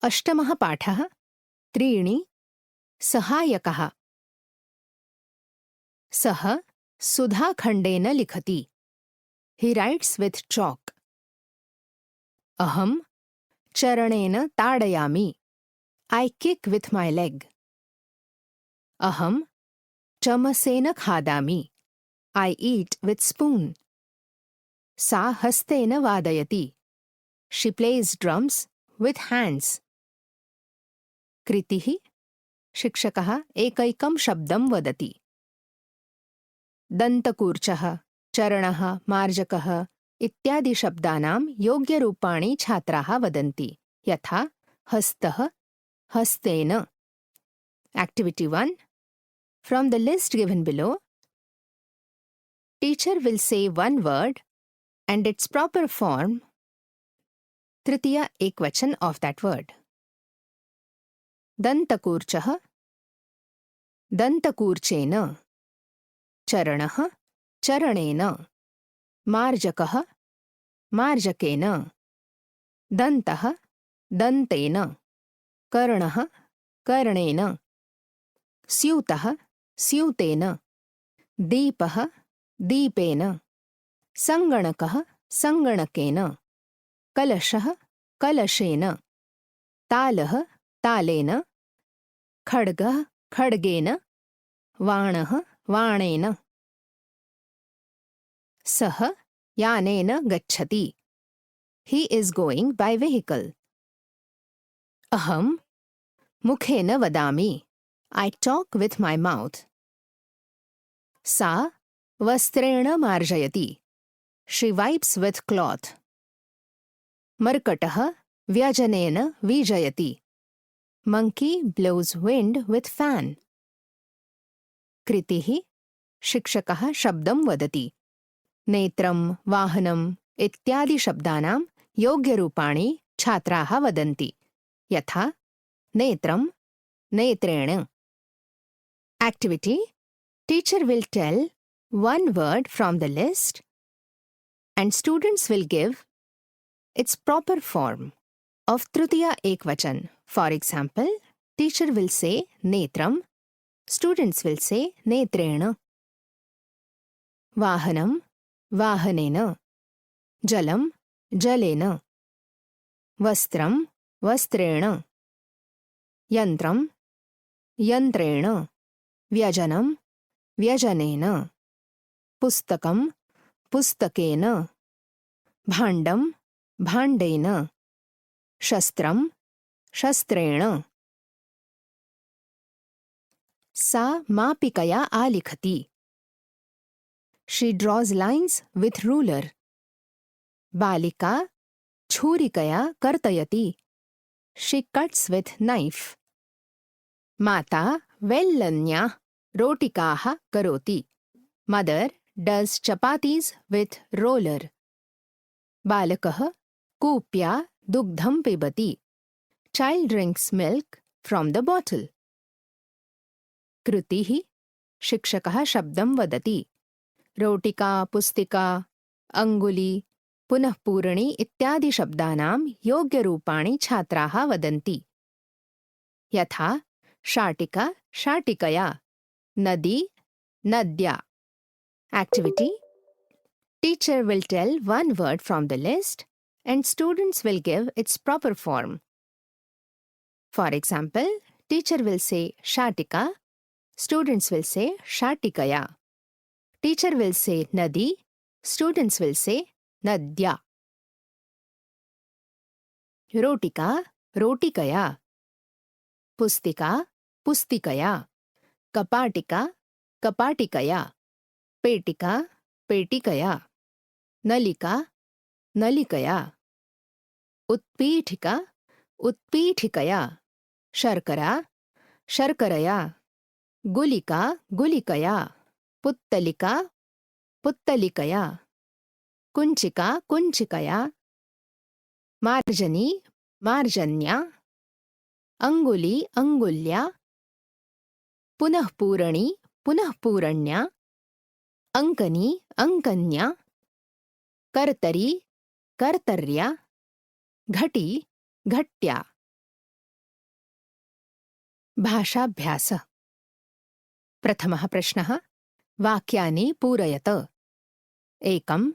अष्टमः पाठः त्रीणि सहायकः सः सुधाखण्डेन लिखति He writes with chalk. अहं चरणेन ताडयामि I kick with my leg. अहं चमसेन खादामि I eat with spoon. सा हस्तेन वादयति She plays drums with hands. कृतिः शिक्षकः एकैकं शब्दं वदति दन्तकूर्चः चरणः मार्जकः इत्यादि शब्दानां योग्यरूपाणि छात्राः वदन्ति यथा हस्तः हस्तेन Activity 1 From the list given below teacher will say one word and its proper form तृतीय एकवचन of that word दन्तकूर्चः दन्तकूर्चेन चरणः चरणेन मार्जकः मार्जकेन दन्तः दन्तेन कर्णः कर्णेन स्यूतः स्यूतेन दीपः दीपेन सङ्गणकः सङ्गणकेन कलशः कलशेन तालः तालेन खड्गः खड्गेन वाणः वाणेन सः यानेन गच्छति He is going by vehicle. अहं मुखेन वदामि I talk with my mouth. सा वस्त्रेण मार्जयति She wipes with cloth. मर्कटः व्यजनेन वीजयति Monkey blows wind with fan. कृतिः शिक्षकः शब्दं वदति नेत्रं वाहनम् इत्यादि शब्दानां योग्यरूपाणि छात्राः वदन्ति यथा नेत्रं नेत्रेण Activity Teacher will tell one word from the list and students will give its proper form of Tritiya Ekvachan. For example, teacher will say netram, students will say netrena. Vahanam वाहनेन जलं जलेन वस्त्रं वस्त्रेण यन्त्रं यन्त्रेण व्यजनं व्यजनेन पुस्तकं पुस्तकेन भाण्डं भाण्डेन शस्त्रं शस्त्रेण सा मापिकया आलिखति She draws lines with ruler. बालिका छुरिकया कर्तयति She cuts with knife. माता वेल्लन्या रोटिकाः करोति Mother does chapatis with roller. बालकः कूप्या दुग्धं पिबति Child drinks milk from the bottle. कृतिः शिक्षकः शब्दं वदति रोटिका पुस्तिका अंगुली पुनः पूरणी इत्यादि शब्दानां योग्यरूपाणि छात्राः वदन्ति यथा शाटिका शाटिकया नदी नद्या Activity Teacher will tell one word from the list and students will give its proper form. For example, teacher will say shatika, students will say shatikaya. Teacher will say nadi, students will say nadya. रोटिका रोटिकया पुस्तिका पुस्तिकया कपाटिका कपाटिकया पेटिका पेटिकया नलिका नलिकया उत्पीठिका उत्पीठिकया शर्करा शर्करया गुलिका गुलिकया पुत्तलिका पुत्तलिकया कुञ्चिका कुञ्चिकया मार्जनी मार्जन्या अंगुली अंगुल्या पुनःपूरणी पुनःपूरण्या अंकनी अंकन्या कर्तरी कर्तर्या घटी घट्या भाषाभ्यासः। प्रथमः प्रश्नः। वाक्यानि पूरयत। 1.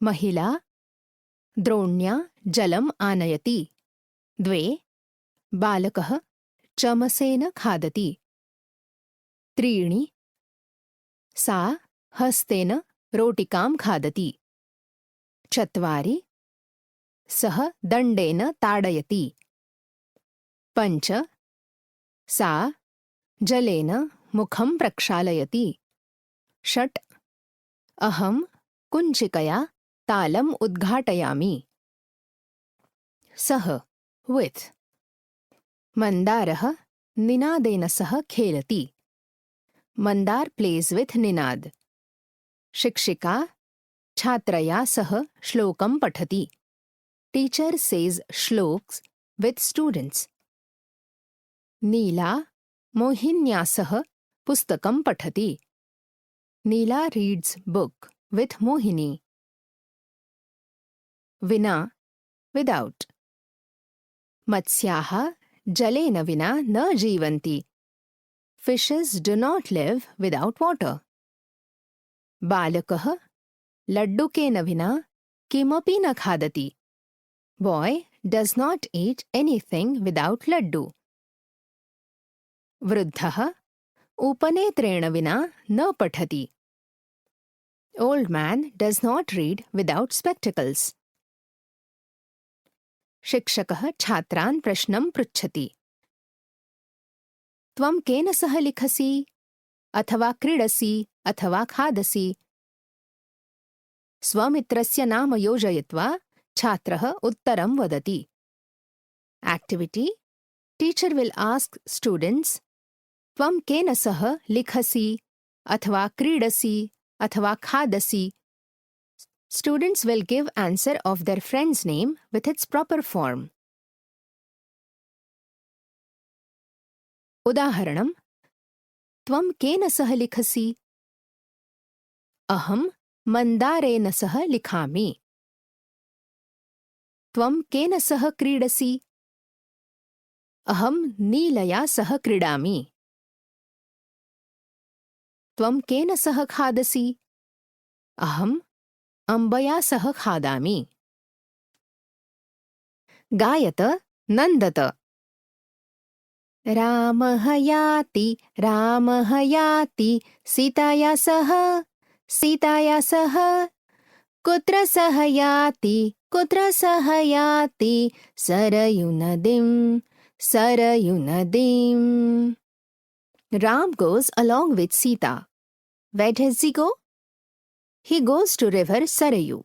महिला द्रोण्या जलम् आनयति। 2. बालकः चमसेन खादति। 3. सा हस्तेन रोटिकां खादति। 4. सः दण्डेन ताडयति। 5. सा जलेन मुखं प्रक्षालयति। 6. अहं कुञ्चिकया तालम् उद्घाटयामि। सः with. मन्दारः निनादेन सह खेलति। Mandar plays with Ninad. शिक्षिका छात्रया सह श्लोकं पठति। Teacher says shloks with students. नीला मोहिन्या सह पुस्तकं पठति। नीला reads book with मोहिनी। विना without. मत्स्याः जलेन विना न जीवन्ति। Fishes do not live without water. बालकः लड्डुकेन विना किमपि न खादति। Boy does not eat anything without laddu. वृद्धः उपनेत्रेण विना न पठति। Old man does not read without spectacles. शिक्षकः छात्रान् प्रश्नं पृच्छति। त्वं केन सह लिखसि अथवा क्रीडसि अथवा खादसि? स्वमित्रस्य नाम योजयित्वा छात्रः उत्तरं वदति। Activity. Teacher will ask students, त्वं केन सह लिखसि अथवा क्रीडसि अथवा खादसि? Students will give answer of their friend's name with its proper form. उदाहरणम्। त्वं केन सह लिखसि? अहं मन्दारेण सह लिखामि। त्वं केन सह क्रीडसि? अहं नीलया सह क्रीडामि। त्वं केन सह खादसि? अहं अम्बया सह खादामि। गायत नन्दत। रामः याति सीताया सह कुत्र सह याति सरयुनदीं। Ram goes along with Sita. Where does he go? He goes to river Sarayu.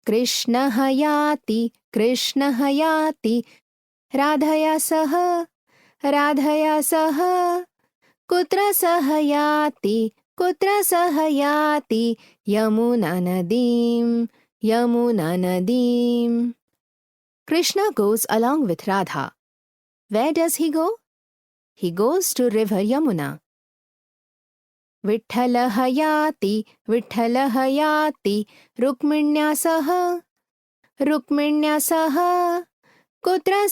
कृष्णः याति राधया सह कुत्र सह याति यमुना नदीं। Krishna goes along with Radha. Where does he go? He goes to river Yamuna. विठ्ठलः याति रुक्मिण्या सह कुत्र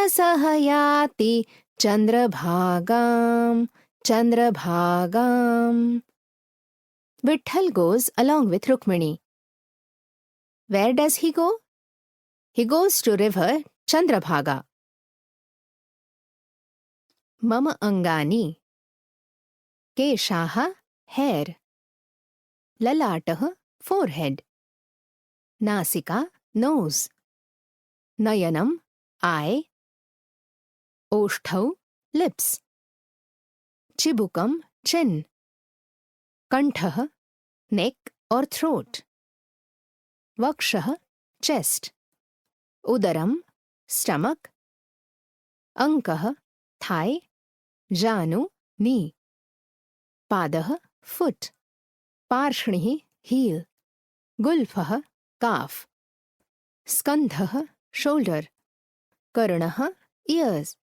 सह याति चन्द्रभागाम्। Vitthal goes along with Rukmini. Where does he go? He goes to river Chandrabhaga. मम अङ्गानि। केशाः hair. ललाटः forehead. नासिका nose. नयनम् eye. ओष्ठौ lips. चिबुकम् chin. कण्ठः neck or throat. वक्षः chest. उदरम् stomach. अङ्कः thigh. जानु knee. पादः foot. पार्ष्णिः heel. गुल्फः calf. स्कन्धः shoulder. कर्णः ears.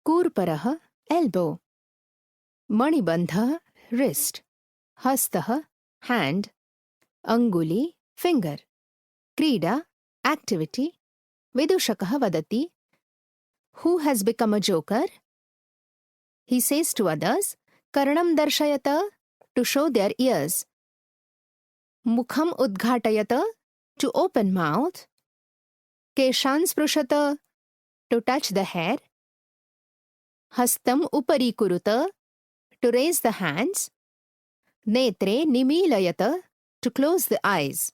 कूर्परः elbow. मणिबन्धः wrist. हस्तः hand. अङ्गुली finger. क्रीडा activity. विदूषकः वदति Who has become a joker? He says to others, Karnam darshayata, to show their ears. Mukham udghatayata, to open mouth. Keshan sprushata, to touch the hair. Hastam upari kuruta, to raise the hands. Netre nimilayata, to close the eyes.